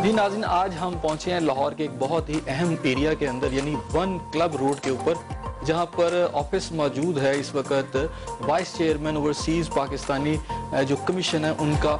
जी नाज़रीन, आज हम पहुंचे हैं लाहौर के एक बहुत ही अहम एरिया के अंदर यानी वन क्लब रोड के ऊपर, जहां पर ऑफिस मौजूद है इस वक्त वाइस चेयरमैन ओवरसीज़ पाकिस्तानी जो कमीशन है उनका।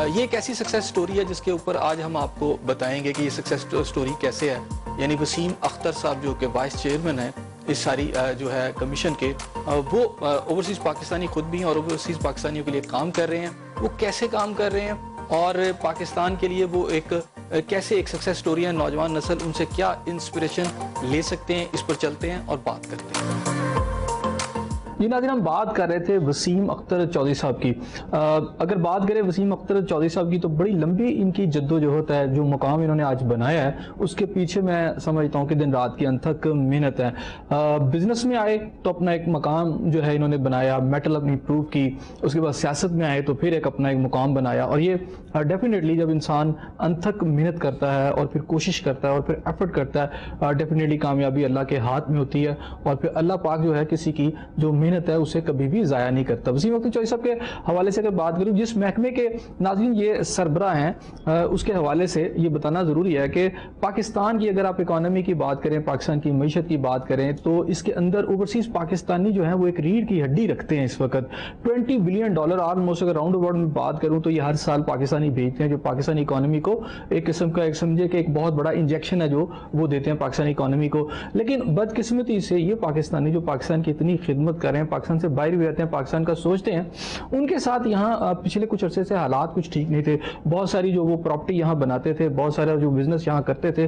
ये एक ऐसी सक्सेस स्टोरी है जिसके ऊपर आज हम आपको बताएंगे कि ये सक्सेस स्टोरी कैसे है। यानी वसीम अख्तर साहब जो कि वाइस चेयरमैन है इस सारी जो है कमीशन के, वो ओवरसीज़ पाकिस्तानी खुद भी हैं और ओवरसीज़ पाकिस्तानियों के लिए काम कर रहे हैं। वो कैसे काम कर रहे हैं और पाकिस्तान के लिए वो एक कैसे एक सक्सेस स्टोरी है, नौजवान नस्ल उनसे क्या इंस्पिरेशन ले सकते हैं, इस पर चलते हैं और बात करते हैं। जी नाज़रीन, हम बात कर रहे थे वसीम अख्तर चौधरी साहब की। अगर बात करें वसीम अख्तर चौधरी साहब की तो बड़ी लंबी इनकी जद्दोजहद है। जो मुकाम इन्होंने आज बनाया है उसके पीछे मैं समझता हूँ कि दिन रात की अनथक मेहनत है। बिजनेस में आए तो अपना एक मकाम जो है इन्होंने बनाया, मेटल अपनी प्रूव की। उसके बाद सियासत में आए तो फिर एक अपना एक मुकाम बनाया। और ये डेफिनेटली जब इंसान अनथक मेहनत करता है और फिर कोशिश करता है और फिर एफर्ट करता है, डेफिनेटली कामयाबी अल्लाह के हाथ में होती है। और फिर अल्लाह पाक जो है किसी की जो मेहनत है उसे कभी भी जाया नहीं करता। वसीम अख्तर चौधरी साहब के हवाले से अगर बात करूं, जिस महकमे के नाज़रीन ये सरबराह हैं, उसके हवाले से ये बताना ज़रूरी है कि पाकिस्तान की अगर आप इकोनॉमी की बात करें, पाकिस्तान की मईशत की बात करें, तो इसके अंदर ओवरसीज़ पाकिस्तानी जो है वो एक रीढ़ की हड्डी रखते हैं। इस वक्त $20 बिलियन ऑलमोस्ट अगर राउंड अबाउट में बात करूं तो ये हर साल पाकिस्तानी भेजते हैं, जो पाकिस्तानी इकोनॉमी को एक किस्म का एक समझे कि एक बहुत बड़ा इंजेक्शन है जो वो देते हैं पाकिस्तानी इकोनॉमी को। लेकिन बदकिस्मती से ये पाकिस्तानी जो पाकिस्तान की इतनी खिदमत कर रहे हैं, पाकिस्तान से बाहर भी रहते हैं, पाकिस्तान का सोचते हैं, उनके साथ यहाँ पिछले कुछ अरसे से हालात कुछ ठीक नहीं थे। बहुत सारी जो वो प्रॉपर्टी यहाँ बनाते थे, बहुत सारा जो बिजनेस यहाँ करते थे,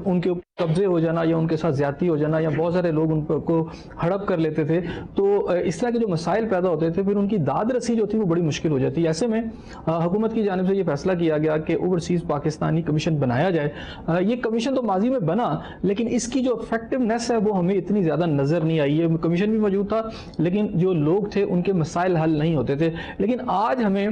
उनके कब्जे हो जाना या उनके साथ ज्यादती हो जाना या बहुत सारे लोग उनको हड़प कर लेते थे। तो इस तरह के जो मसाइल पैदा होते थे, फिर उनकी दाद रसी जो थी वो बड़ी मुश्किल हो जाती। ऐसे में हुकूमत की जानिब से ये फैसला किया गया कि ओवरसीज़ पाकिस्तानी कमीशन बनाया जाए। ये कमीशन तो माजी में बना, लेकिन इसकी जो इफेक्टिवनेस है वो हमें इतनी ज़्यादा नज़र नहीं आई। ये कमीशन भी मौजूद था लेकिन जो लोग थे उनके मसाइल हल नहीं होते थे। लेकिन आज हमें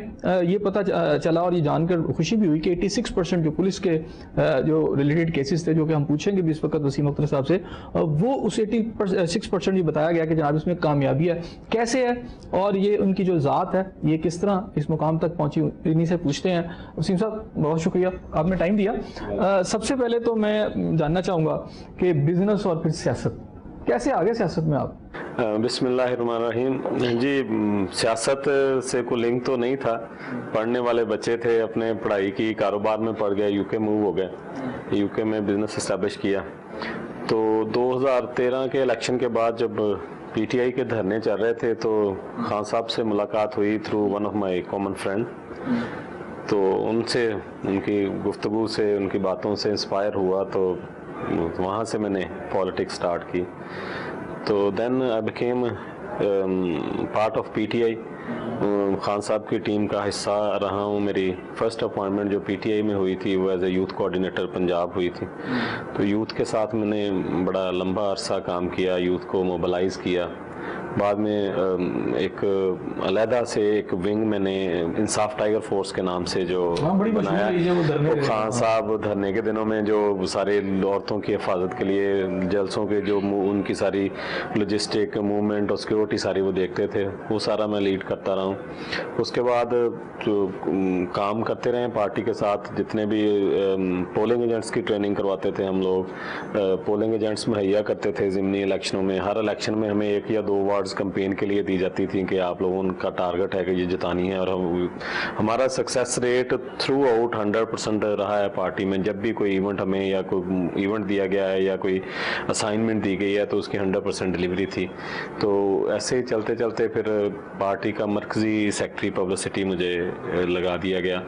ये पता चला और ये जानकर खुशी भी हुई कि 86% जो पुलिस के जो रिलेटेड केसेस थे, जो कि हम पूछेंगे भी इस वक्त वसीम अख्तर साहब से, वो उस 86% ये बताया गया कि जनाब इसमें कामयाबी है। कैसे है और ये उनकी जो ज़ात है ये किस तरह इस मुकाम तक पहुंची, इन्हीं से पूछते हैं। वसीम साहब बहुत शुक्रिया, आपने टाइम दिया। सबसे पहले तो मैं जानना चाहूँगा कि बिजनेस और फिर सियासत, कैसे आगे सियासत में आप? बिस्मिल्लाहिर्रहमानिर्रहीम। जी, सियासत से कोई लिंक तो नहीं था। पढ़ने वाले बच्चे थे, अपने पढ़ाई की कारोबार में पड़ गए, यूके मूव हो गए, यूके में बिजनेस इस्टेब्लिश किया। तो 2013 के इलेक्शन के बाद जब पीटीआई के धरने चल रहे थे तो खान साहब से मुलाकात हुई through one of my common friend. तो उनसे, उनकी गुफ्तगू से, उनकी बातों से इंस्पायर हुआ, तो वहाँ से मैंने पॉलिटिक्स स्टार्ट की। तो then I became part of PTI, Khan साहब की टीम का हिस्सा रहा हूँ। मेरी फर्स्ट अपॉइंटमेंट जो पीटीआई में हुई थी वो as a youth coordinator Punjab हुई थी। तो यूथ के साथ मैंने बड़ा लंबा अरसा काम किया, यूथ को मोबिलाइज किया। बाद में एक अलहदा से एक विंग मैंने इंसाफ टाइगर फोर्स के नाम से जो बनाया। तो खान साहब धरने के दिनों में जो सारे औरतों की हिफाजत के लिए जलसों के जो उनकी सारी लॉजिस्टिक मूवमेंट और सिक्योरिटी सारी वो देखते थे, वो सारा मैं लीड करता रहा हूँ। उसके बाद जो काम करते रहे पार्टी के साथ, जितने भी पोलिंग एजेंट्स की ट्रेनिंग करवाते थे हम लोग, पोलिंग एजेंट्स मुहैया करते थे ज़िमनी इलेक्शनों में। हर इलेक्शन में हमें 1 या 2 वार्ड्स कैंपेन के लिए दी जाती थी कि आप लोगों का टारगेट है कि ये जितानी है। और हमारा सक्सेस रेट थ्रू आउट 100% रहा है पार्टी में। जब भी कोई इवेंट हमें या कोई इवेंट दिया गया है या कोई असाइनमेंट दी गई है तो उसकी 100% डिलीवरी थी। तो ऐसे ही चलते चलते फिर पार्टी का मरकजी सेक्रेटरी पब्लिसिटी मुझे लगा दिया गया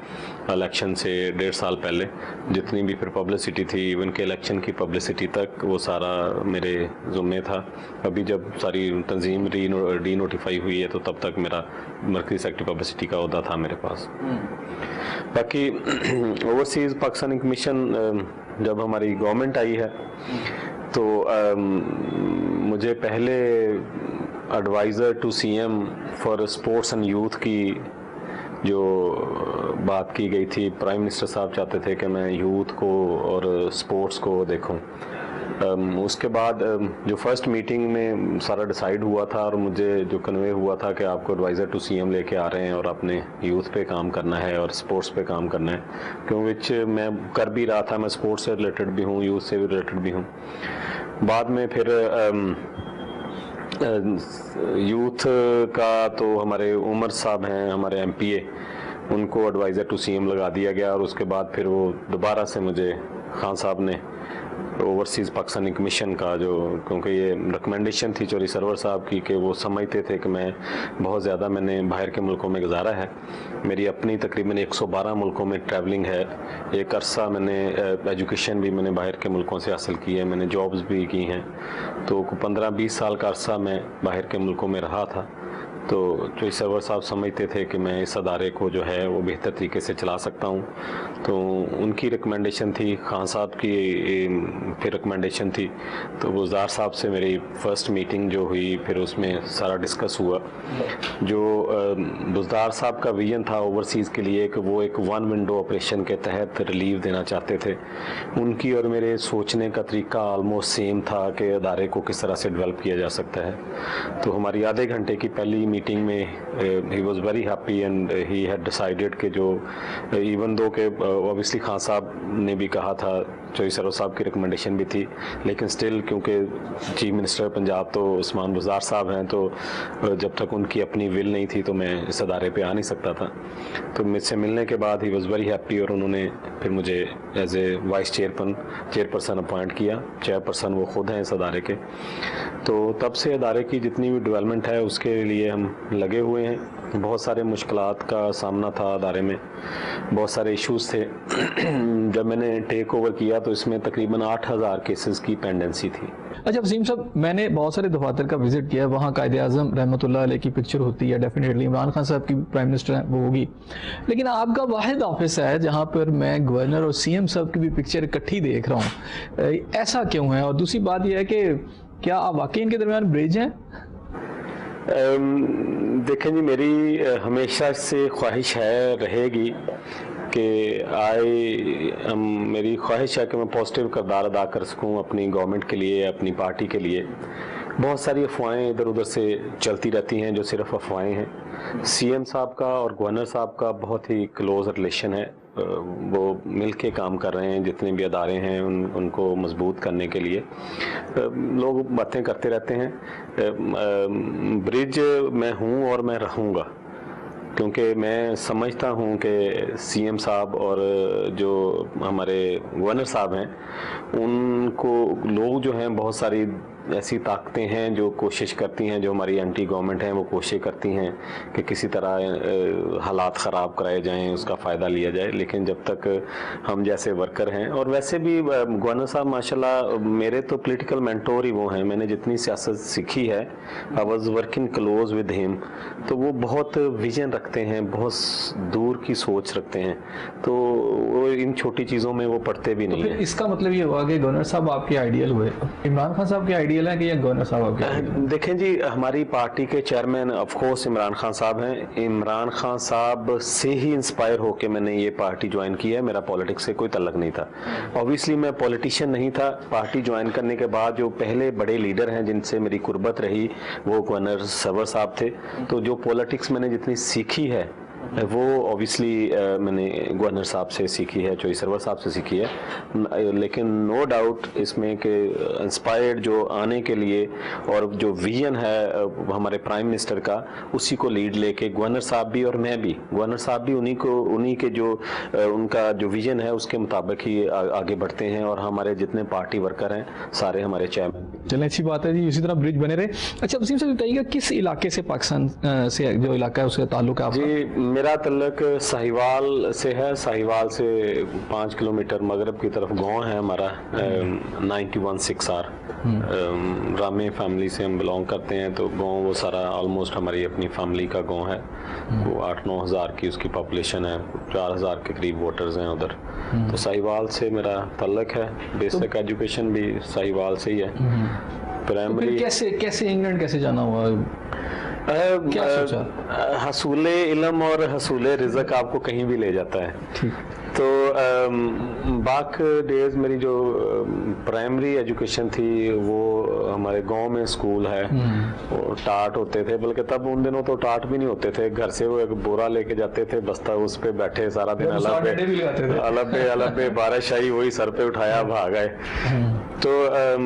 इलेक्शन से 1.5 साल पहले। जितनी भी फिर पब्लिसिटी थी, इवन के इलेक्शन की पब्लिसिटी तक, वो सारा मेरे ज़ुम्मे था। अभी जब सारी तंजीम डी नोटिफाई हुई है तो तब तक मेरा मरकजी सेक्रेटरी पब्लिसिटी का ओहदा था मेरे पास। बाकी ओवरसीज़ पाकिस्तानी कमीशन जब हमारी गवर्नमेंट आई है तो मुझे पहले advisor to CM for sports and youth की जो बात की गई थी, प्राइम मिनिस्टर साहब चाहते थे कि मैं यूथ को और स्पोर्ट्स को देखूं। उसके बाद जो फर्स्ट मीटिंग में सारा डिसाइड हुआ था और मुझे जो कन्वे हुआ था कि आपको एडवाइज़र टू सीएम लेके आ रहे हैं और अपने यूथ पे काम करना है और स्पोर्ट्स पे काम करना है, क्योंकि मैं कर भी रहा था, मैं स्पोर्ट्स से रिलेटेड भी हूँ, यूथ से भी रिलेटेड भी हूँ। बाद में फिर यूथ का तो हमारे उमर साहब हैं, हमारे एमपीए, उनको एडवाइज़र टू सीएम लगा दिया गया और उसके बाद फिर वो दोबारा से मुझे खान साहब ने ओवरसीज़ पाकिस्तानी कमीशन का जो, क्योंकि ये रिकमेंडेशन थी चौधरी सरवर साहब की कि वो समझते थे कि मैं बहुत ज़्यादा मैंने बाहर के मुल्कों में गुजारा है, मेरी अपनी तकरीबन 112 मुल्कों में ट्रैवलिंग है, एक अरसा मैंने एजुकेशन भी मैंने बाहर के मुल्कों से हासिल की है, मैंने जॉब्स भी की हैं, तो 15-20 साल का अरसा मैं बाहर के मुल्कों में रहा था। तो चौधरी सरवर साहब समझते थे कि मैं इस अदारे को जो है वो बेहतर तरीके से चला सकता हूँ, तो उनकी रिकमेंडेशन थी, खान साहब की फिर रिकमेंडेशन थी, तो गुज़ार साहब से मेरी फ़र्स्ट मीटिंग जो हुई फिर उसमें सारा डिस्कस हुआ। जो गुज़ार साहब का विजन था ओवरसीज़ के लिए कि वो एक वन विंडो ऑपरेशन के तहत रिलीफ देना चाहते थे, उनकी और मेरे सोचने का तरीका ऑलमोस्ट सेम था कि अदारे को किस तरह से डेवलप किया जा सकता है। तो हमारी आधे घंटे की पहली मीटिंग में he was very happy and he had decided कि जो इवन दो के ऑब्वियसली खान साहब ने भी कहा था, चौधरी सरवर साहब की रिकमेंडेशन भी थी, लेकिन स्टिल क्योंकि चीफ मिनिस्टर पंजाब तो उस्मान बुज़दार साहब हैं, तो जब तक उनकी अपनी विल नहीं थी तो मैं इस अदारे पे आ नहीं सकता था। तो मुझसे मिलने के बाद ही वाज वेरी हैप्पी और उन्होंने फिर मुझे as a vice chairperson appoint किया। चेयरपर्सन वो खुद हैं इस अदारे के। तो तब से अदारे की जितनी भी डेवलपमेंट है उसके लिए हम लगे हुए हैं। बहुत सारे मुश्किलात का सामना था अदारे में, बहुत सारे इश्यूज थे। जब मैंने टेक ओवर किया तो इसमें तकरीबन 8000 केसेस की पेंडेंसी थी। अच्छा वसीम साहब, मैंने बहुत सारे दफातर का विजिट किया है, वहाँ कायद-ए-आज़म रहमतुल्लाह अलैह की पिक्चर होती है, डेफिनेटली इमरान खान साहब की प्राइम मिनिस्टर हैं वो होगी, लेकिन आपका वाहिद ऑफिस है जहाँ पर मैं गवर्नर और सीएम साहब की भी पिक्चर इकट्ठी देख रहा हूँ, ऐसा क्यों है? और दूसरी बात यह है कि क्या आप वाकई इनके दरमियान ब्रिज हैं? देखें जी, मेरी हमेशा से ख्वाहिश है, रहेगी कि मेरी ख्वाहिश है कि मैं पॉजिटिव किरदार अदा कर सकूं अपनी गवर्नमेंट के लिए, अपनी पार्टी के लिए। बहुत सारी अफवाहें इधर उधर से चलती रहती हैं जो सिर्फ अफवाहें हैं। सीएम साहब का और गवर्नर साहब का बहुत ही क्लोज रिलेशन है, वो मिल के काम कर रहे हैं, जितने भी अदारे हैं उनको मजबूत करने के लिए लोग बातें करते रहते हैं। ब्रिज मैं हूँ और मैं रहूँगा, क्योंकि मैं समझता हूँ कि सीएम साहब और जो हमारे गवर्नर साहब हैं उनको लोग जो हैं, बहुत सारी ऐसी ताकतें हैं जो कोशिश करती हैं, जो हमारी एंटी गवर्नमेंट हैं वो कोशिश करती हैं कि किसी तरह हालात ख़राब कराए जाएं, उसका फ़ायदा लिया जाए। लेकिन जब तक हम जैसे वर्कर हैं, और वैसे भी गवर्नर साहब माशाल्लाह मेरे तो पॉलिटिकल मेंटोर ही वो हैं, मैंने जितनी सियासत सीखी है I was working close with him, तो वो बहुत विजन रखते हैं, बहुत दूर की सोच रखते हैं, तो वो इन छोटी चीज़ों में वो पढ़ते भी नहीं तो हैं। इसका मतलब ये हुआ कि गवर्नर साहब आपके आइडियल हुए, इमरान खान साहब के आइडियल है कि या गवर्नर साहब आपके? देखें जी, हमारी पार्टी के chairman of course Imran Khan साहब हैं। इमरान खान साहब से ही इंस्पायर होकर मैंने ये पार्टी ज्वाइन की है, मेरा पॉलिटिक्स से कोई तल्लक नहीं था। ऑब्वियसली मैं पॉलिटिशियन नहीं था। पार्टी ज्वाइन करने के बाद जो पहले बड़े लीडर हैं जिनसे मेरी कुर्बत रही वो गवर्नर सरवर साहब थे, तो जो पॉलिटिक्स मैंने जितनी सीखी है वो ऑब्वियसली मैंने गवर्नर साहब से सीखी है, चौधरी सरवर साहब से सीखी है। लेकिन नो डाउट इसमें कि इंस्पायर्ड जो आने के लिए और जो विजन है हमारे प्राइम मिनिस्टर का, उसी को लीड लेके गवर्नर साहब भी और मैं भी, गवर्नर साहब भी उन्हीं के जो उनका जो विजन है उसके मुताबिक ही आगे बढ़ते हैं, और हमारे जितने पार्टी वर्कर हैं सारे हमारे चेयरमैन। चलें, अच्छी बात है जी, इसी तरह ब्रिज बने रहे। अच्छा वसीम साहब बताइएगा, किस इलाके से पाकिस्तान से जो इलाका है उसका ताल्लुक है आपका? जी, मेरा तल्लक साहिवाल से है। साहिवाल से 5 किलोमीटर मगरब की तरफ गांव है हमारा 91/6R। रामे फैमिली से हम बिलोंग करते हैं, तो गांव वो सारा ऑलमोस्ट हमारी अपनी फैमिली का गांव है। वो 8-9 हज़ार की उसकी पॉपुलेशन है, 4,000 के करीब वोटर्स हैं उधर। तो साहिवाल से मेरा तल्लक है। बेसिक एजुकेशन भी साहिवाल से ही है। प्राइमरी कैसे इंग्लैंड कैसे जाना हुआ? क्या सोचा? हसूले इल्म और हसूले रिज़्क आपको कहीं भी ले जाता है। तो बाक डेज मेरी जो प्राइमरी एजुकेशन थी वो हमारे गांव में स्कूल है, वो टाट होते थे, बल्कि तब उन दिनों तो टाट भी नहीं होते थे, घर से वो एक बोरा लेके जाते थे, बस्ता उस पे बैठे सारा दिन अलबे बारिश आई वही सर पे उठाया भाग आए। तो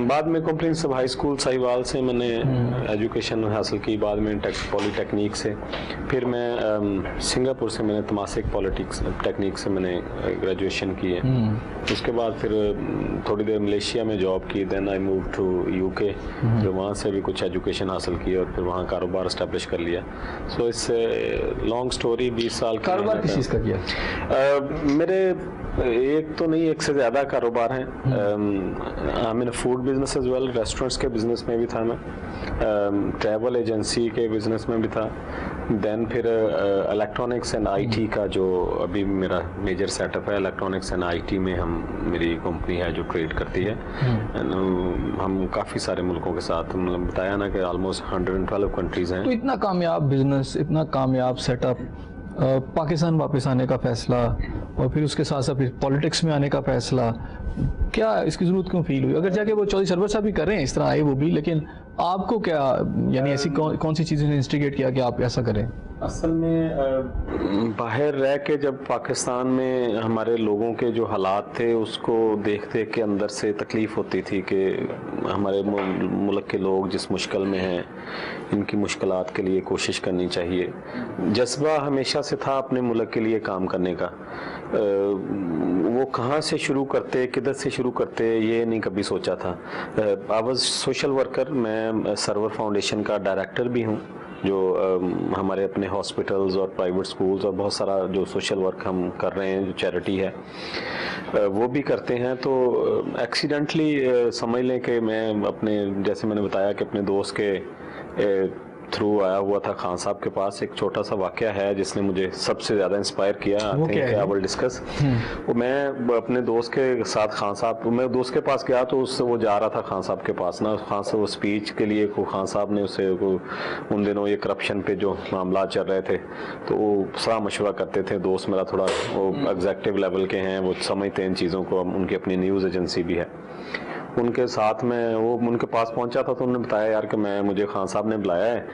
बाद में कॉम्प्रिहेंसिव हाई स्कूल साहिवाल से मैंने एजुकेशन हासिल की, बाद में पॉलीटेक्निक से, फिर मैं सिंगापुर से मैंने तमासिक पॉलिटिक्स टेक्निक से मैंने ग्रेजुएशन की है। उसके बाद फिर थोड़ी देर मलेशिया में जॉब की, then I move to UK, फिर वहाँ से भी कुछ एजुकेशन हासिल की और फिर वहाँ कारोबार एस्टेब्लिश कर लिया। सो इससे लॉन्ग स्टोरी 20 साल कारोबार किस चीज़ का किया? मेरे एक तो नहीं, एक से ज़्यादा कारोबार हैं। I mean food business as well, restaurants के बिजनेस में भी था मैं, ट्रैवल एजेंसी के बिजनेस में भी था, देन फिर इलेक्ट्रॉनिक्स एंड आईटी का जो अभी मेरा मेजर सेटअप है, इलेक्ट्रॉनिक्स एंड आईटी में मेरी कंपनी है जो ट्रेड करती है। हम काफ़ी सारे मुल्कों के साथ, मतलब बताया ना कि ऑलमोस्ट 112 कंट्रीज़ हैं। तो इतना कामयाब बिजनेस, इतना कामयाब सेटअप, पाकिस्तान वापस आने का फैसला और फिर उसके साथ साथ फिर पॉलिटिक्स में आने का फैसला, क्या इसकी ज़रूरत क्यों फील हुई? अगर जाके वो चौधरी सरवर साहब भी कर रहे हैं इस तरह आए वो भी, लेकिन आपको क्या, यानी ऐसी कौन सी चीज़ें ने इंस्टिगेट किया कि आप ऐसा करें? असल में बाहर रह के जब पाकिस्तान में हमारे लोगों के जो हालात थे उसको देख देख के अंदर से तकलीफ़ होती थी कि हमारे मुल्क के लोग जिस मुश्किल में हैं, इनकी मुश्किलात के लिए कोशिश करनी चाहिए। जज्बा हमेशा से था अपने मुल्क के लिए काम करने का। वो कहाँ से शुरू करते, किधर से शुरू करते, ये नहीं कभी सोचा था। आई वाज सोशल वर्कर, मैं सर्वर फाउंडेशन का डायरेक्टर भी हूँ, जो हमारे अपने हॉस्पिटल्स और प्राइवेट स्कूल्स और बहुत सारा जो सोशल वर्क हम कर रहे हैं, जो चैरिटी है वो भी करते हैं। तो एक्सीडेंटली समझ लें कि मैं अपने, जैसे मैंने बताया कि अपने दोस्त के थ्रू आया हुआ था खान साहब के पास। एक छोटा सा वाकया है जिसने मुझे सबसे ज़्यादा इंस्पायर किया, I think I will discuss. वो मैं अपने दोस्त के साथ खान साहब, मैं दोस्त के पास गया तो उससे वो जा रहा था खान साहब के पास ना, खान साहब वो स्पीच के लिए खान साहब ने उसे उन दिनों ये करप्शन पे जो मामला चल रहे थे तो वो सलाह मशवरा करते थे। दोस्त मेरा थोड़ा वो एग्जेक्टिव लेवल के हैं, वो समझते हैं इन चीज़ों को, उनकी अपनी न्यूज़ एजेंसी भी है। उनके साथ में वो उनके पास पहुंचा था तो उन्होंने बताया यार कि मुझे खान साहब ने बुलाया है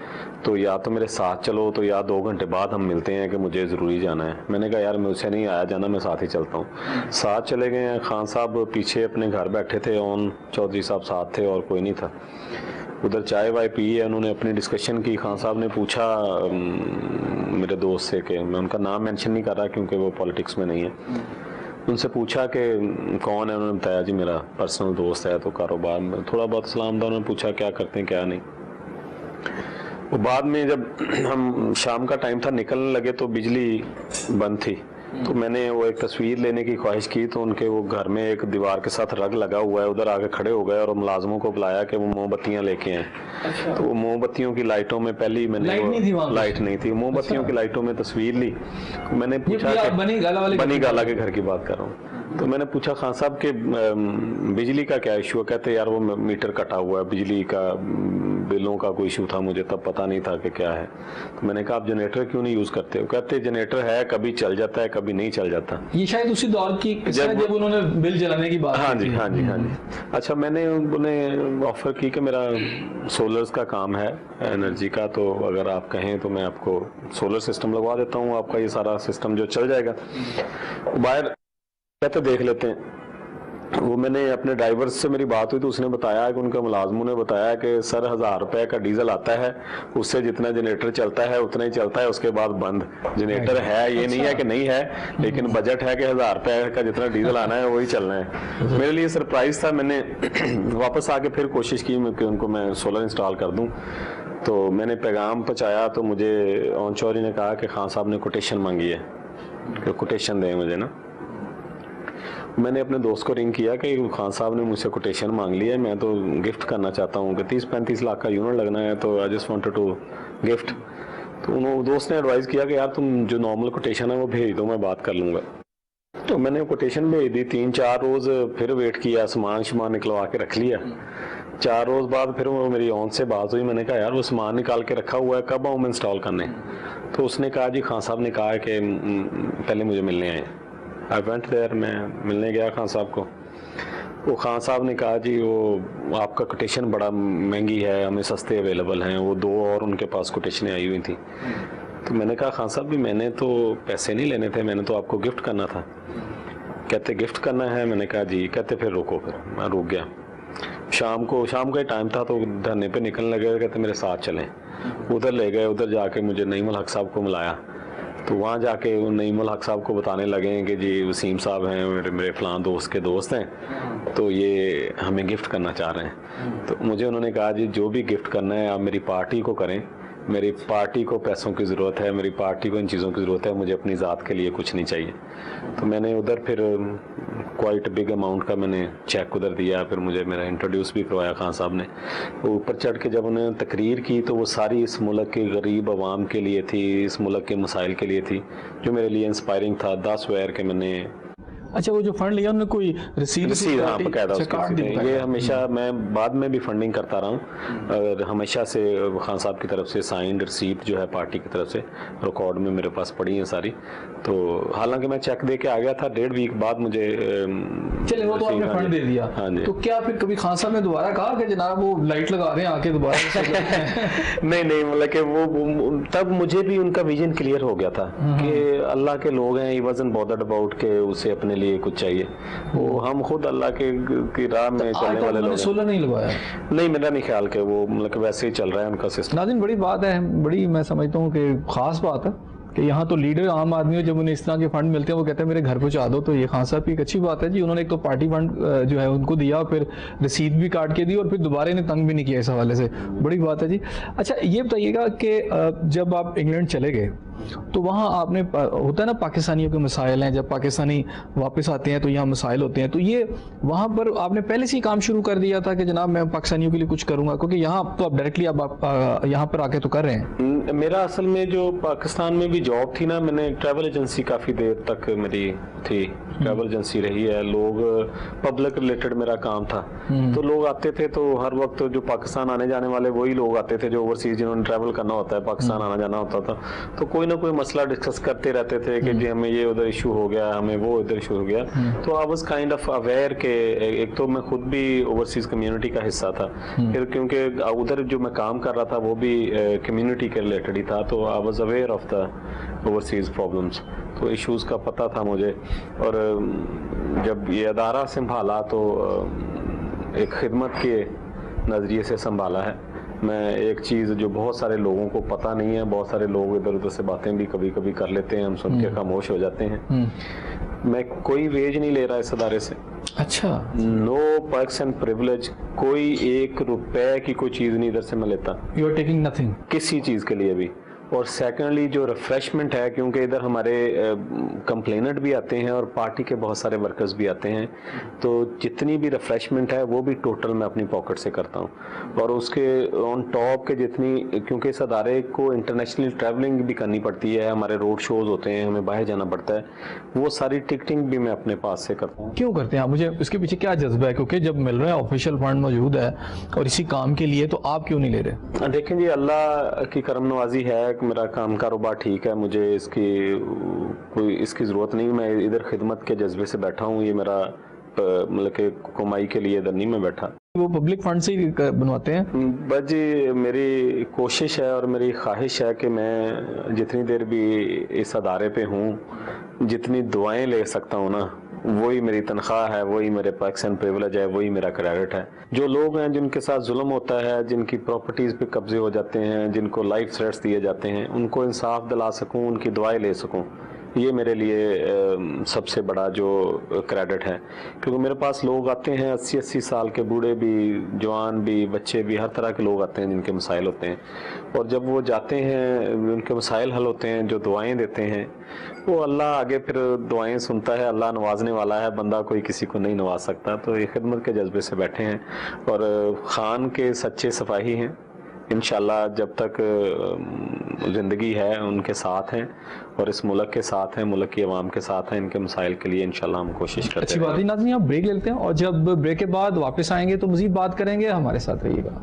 तो या तो मेरे साथ चलो तो या 2 घंटे बाद हम मिलते हैं कि मुझे ज़रूरी जाना है। मैंने कहा यार मुझसे नहीं आया जाना, मैं साथ ही चलता हूँ। साथ चले गए हैं। खान साहब पीछे अपने घर बैठे थे, ओन चौधरी साहब साथ थे और कोई नहीं था। उधर चाय वाय पी है, उन्होंने अपनी डिस्कशन की। खान साहब ने पूछा मेरे दोस्त से, कि मैं उनका नाम मेंशन नहीं कर रहा क्योंकि वो पॉलिटिक्स में नहीं है, उनसे पूछा कि कौन है। उन्होंने बताया जी मेरा पर्सनल दोस्त है, तो कारोबार में थोड़ा बहुत सलाम था। उन्होंने पूछा क्या करते हैं क्या नहीं। वो बाद में जब हम शाम का टाइम था, निकलने लगे तो बिजली बंद थी, तो मैंने वो एक तस्वीर लेने की ख्वाहिश की तो उनके वो घर में एक दीवार के साथ रग लगा हुआ है, उधर आके खड़े हो गए और मुलाजमों को बुलाया कि वो मोमबत्तियां लेके आए। अच्छा। तो वो मोमबत्तियों की लाइटों में पहले ही मैंने लाइट नहीं थी, मोमबत्तियों की लाइटों में तस्वीर ली। मैंने पूछा कि बनी गाला के घर की बात कर रहा हूँ। तो मैंने पूछा खान साहब के बिजली का क्या इशू है? कहते यार वो मीटर कटा हुआ है, बिजली का बिलों का कोई इशू था, मुझे तब पता नहीं था कि क्या है। तो मैंने कहा आप जनरेटर क्यों नहीं यूज करते हो? कहते जनरेटर है, कभी चल जाता है कभी नहीं चल जाता। ये शायद उसी दौर की जब उन्होंने बिल जलाने की बात। हाँ जी हाँ जी हाँ जी। अच्छा, मैंने उन्हें ऑफर की कि मेरा सोलर्स का काम है एनर्जी का, तो अगर आप कहें तो मैं आपको सोलर सिस्टम लगवा देता हूँ, आपका ये सारा सिस्टम जो चल जाएगा। बाहर कहते देख लेते हैं। वो मैंने अपने ड्राइवर से मेरी बात हुई तो उसने बताया कि उनके मुलाजमों ने बताया कि सर 1000 रुपए का डीजल आता है, उससे जितना जनरेटर चलता है उतना ही चलता है, उसके बाद बंद। जनरेटर है, ये नहीं है कि नहीं है, लेकिन बजट है कि 1000 रुपए का जितना डीजल आना है वही चलना है। मेरे लिए सरप्राइज था। मैंने वापस आके फिर कोशिश की कि उनको मैं सोलर इंस्टॉल कर दूं। तो मैंने पैगाम पहुंचाया तो मुझे ओन चौधरी ने कहा कि खान साहब ने कोटेशन मांगी है, कोटेशन दें मुझे ना। मैंने अपने दोस्त को रिंग किया कि खान साहब ने मुझसे कोटेशन मांग ली है, मैं तो गिफ्ट करना चाहता हूँ कि 30-35 लाख का यूनिट लगना है, तो I just wanted to gift. तो उन्होंने दोस्त ने एडवाइस किया कि यार तुम जो नॉर्मल कोटेशन है वो भेज दो, मैं बात कर लूँगा। तो मैंने कोटेशन भेज दी। 3-4 रोज़ फिर वेट किया, सामान निकलवा के रख लिया। 4 रोज़ बाद फिर वो मेरी ऑन से बात हुई। मैंने कहा यार वो सामान निकाल के रखा हुआ है, कब आऊँ मैं इंस्टॉल करने? तो उसने कहा जी खान साहब ने कहा है कि पहले मुझे मिलने आए। आई वेंट देयर, मैं मिलने गया खान साहब को। वो खान साहब ने कहा जी वो आपका कोटेशन बड़ा महंगी है, हमें सस्ते अवेलेबल हैं। वो 2 और उनके पास कोटेशनें आई हुई थी। तो मैंने कहा खान साहब भी मैंने तो पैसे नहीं लेने थे, मैंने तो आपको गिफ्ट करना था। कहते गिफ्ट करना है? मैंने कहा जी। कहते फिर रुको। फिर मैं रुक गया। शाम का ही टाइम था तो धरने पे निकलने लगे। कहते मेरे साथ चलें। उधर ले गए। उधर जाके मुझे नईमुल हक साहब को मिलाया। तो वहाँ जाके उन नईमुल हक साहब को बताने लगे कि जी वसीम साहब हैं, मेरे फ़लाँ दोस्त के दोस्त हैं, तो ये हमें गिफ्ट करना चाह रहे हैं। तो मुझे उन्होंने कहा जी जो भी गिफ्ट करना है आप मेरी पार्टी को करें, मेरी पार्टी को पैसों की ज़रूरत है, मेरी पार्टी को इन चीज़ों की ज़रूरत है, मुझे अपनी ज़ात के लिए कुछ नहीं चाहिए। तो मैंने उधर फिर क्वाइट बिग अमाउंट का मैंने चेक उधर दिया। फिर मुझे मेरा इंट्रोड्यूस भी करवाया खान साहब ने। ऊपर चढ़ के जब उन्होंने तकरीर की तो वो सारी इस मुल्क के गरीब आवाम के लिए थी, इस मुल्क के मसाइल के लिए थी, जो मेरे लिए इंस्पायरिंग था। 10 वेयर के मैंने। अच्छा, वो जो फंड लिया उन्होंने कोई रसीद? हाँ, बकायदा उसकी। ये हमेशा मैं बाद में भी फंडिंग करता रहा हूँ और हमेशा से खान साहब की तरफ से साइंड रिसीप्ट जो है पार्टी की तरफ से रिकॉर्ड में मेरे पास पड़ी है सारी। तो हालांकि मैं चेक दे के आ गया था, 1.5 वीक बाद मुझे चले वो तो आपने फंड दे दिया। हाँ जी। तो क्या फिर कभी खान साहब ने दोबारा कहा कि जनाब वो लाइट लगा रहे हैं आके दोबारा? नहीं, मतलब कि वो तब मुझे भी उनका विजन क्लियर हो गया था कि अल्लाह के लोग हैं। ही वाज़न्ट बॉदर्ड अबाउट के उसे अपने लिए कुछ चाहिए। वो हम खुद अल्लाह की राह में चलने वाले लोग हैं। सोलर नहीं लगवाया? नहीं, मेरा नहीं ख्याल कि वो मतलब वैसे ही चल रहा है उनका सिस्टम। नाज़रीन, बड़ी बात है, बड़ी मैं समझता हूँ कि खास बात है कि यहाँ तो लीडर आम आदमी हो, जब उन्हें इस तरह के फंड मिलते हैं वो कहते हैं मेरे घर पहुँचा दो। तो ये खान साहब की एक अच्छी बात है जी, उन्होंने एक तो पार्टी फंड जो है उनको दिया, फिर रसीद भी काट के दी और फिर दोबारा इन्हें तंग भी नहीं किया इस हवाले से। बड़ी बात है जी। अच्छा, ये बताइएगा कि जब आप इंग्लैंड चले गए तो वहाँ आपने, होता है ना पाकिस्तानियों के मसाइल हैं, जब पाकिस्तानी वापस आते हैं तो यहाँ मसाइल होते हैं, तो ये वहाँ पर आपने पहले से ही काम शुरू कर दिया था कि जनाब मैं पाकिस्तानियों के लिए कुछ करूँगा? क्योंकि यहाँ तो आप डायरेक्टली आप यहाँ पर आके तो कर रहे हैं। मेरा असल में जो पाकिस्तान में भी जॉब थी ना, मैंने ट्रैवल एजेंसी काफ़ी देर तक मेरी थी, ट्रैवल एजेंसी रही है। लोग पब्लिक रिलेटेड मेरा काम था। तो लोग आते थे तो हर वक्त जो पाकिस्तान आने जाने वाले वही लोग आते थे जो ओवरसीज जिन्होंने ट्रैवल करना होता है, पाकिस्तान आना जाना होता था। तो कोई ना कोई मसला डिस्कस करते रहते थे कि जी हमें ये उधर इशू हो गया, हमें वो उधर इशू हो गया। तो I was kind of aware के एक तो मैं खुद भी ओवरसीज कम्युनिटी का हिस्सा था, फिर क्योंकि उधर जो मैं काम कर रहा था वो भी कम्युनिटी के रिलेटेड ही था, तो I was aware of the overseas problems. तो इश्यूज़ का पता था मुझे। और जब ये अदारा संभाला तो एक खिदमत के नज़रिए से संभाला है। मैं एक चीज़ जो बहुत सारे लोगों को पता नहीं है, बहुत सारे लोग इधर उधर से बातें भी कभी कभी कर लेते हैं, हम सुन के खामोश हो जाते हैं। मैं कोई वेज नहीं ले रहा इस अदारे से। अच्छा, नो पर्क्स एंड प्रिविलेज, कोई 1 रुपए की कोई चीज़ नहीं इधर से मैं लेता। यू आर टेकिंग नथिंग किसी चीज़ के लिए भी। और सेकेंडली जो रिफ्रेशमेंट है, क्योंकि इधर हमारे कंप्लेनेंट भी आते हैं और पार्टी के बहुत सारे वर्कर्स भी आते हैं, तो जितनी भी रिफ्रेशमेंट है वो भी टोटल मैं अपनी पॉकेट से करता हूँ। और उसके ऑन टॉप के जितनी, क्योंकि इस अदारे को इंटरनेशनल ट्रैवलिंग भी करनी पड़ती है, हमारे रोड शोज होते हैं, हमें बाहर जाना पड़ता है, वो सारी टिकटिंग भी मैं अपने पास से करता हूँ। क्यों करते हैं आप? मुझे इसके पीछे क्या जज्बा है? क्योंकि जब मिल रहा है, ऑफिशियल फंड मौजूद है और इसी काम के लिए, तो आप क्यों नहीं ले रहे? देखें जी, अल्लाह की करम नवाजी है, मेरा काम कारोबार ठीक है, मुझे इसकी ज़रूरत नहीं। मैं इधर खिदमत के जज्बे से बैठा हूँ। ये मेरा मतलब कि कमाई के लिए इधर नहीं मैं बैठा। वो पब्लिक फंड से ही बनवाते हैं? बस जी, मेरी कोशिश है और मेरी ख्वाहिश है कि मैं जितनी देर भी इस अदारे पे हूँ, जितनी दुआएं ले सकता हूँ ना, वही मेरी तनख्वाह है, वही मेरे पर्क्स एंड प्रिविलेज है, वही मेरा क्रेडिट है। जो लोग हैं जिनके साथ जुल्म होता है, जिनकी प्रॉपर्टीज़ पे कब्जे हो जाते हैं, जिनको लाइफ थ्रेट्स दिए जाते हैं, उनको इंसाफ दिला सकूं, उनकी दुआएं ले सकूं, ये मेरे लिए सबसे बड़ा जो क्रेडिट है। क्योंकि मेरे पास लोग आते हैं 80-80 साल के, बूढ़े भी, जवान भी, बच्चे भी, हर तरह के लोग आते हैं जिनके मसाइल होते हैं। और जब वो जाते हैं, उनके मसाइल हल होते हैं, जो दुआएं देते हैं, वो अल्लाह आगे फिर दुआएं सुनता है। अल्लाह नवाजने वाला है, बंदा कोई किसी को नहीं नवाज सकता। तो ये खिदमत के जज्बे से बैठे हैं और खान के सच्चे सिपाही हैं। इंशाल्लाह जब तक ज़िंदगी है उनके साथ हैं और इस मुल्क के साथ हैं, मुल्क की आवाम के साथ हैं, इनके मसाइल के लिए इंशाल्लाह हम कोशिश करते हैं। अच्छी बात है नाज़रीन, आप ब्रेक लेते हैं और जब ब्रेक के बाद वापस आएंगे तो मज़ीद बात करेंगे। हमारे साथ रहिएगा।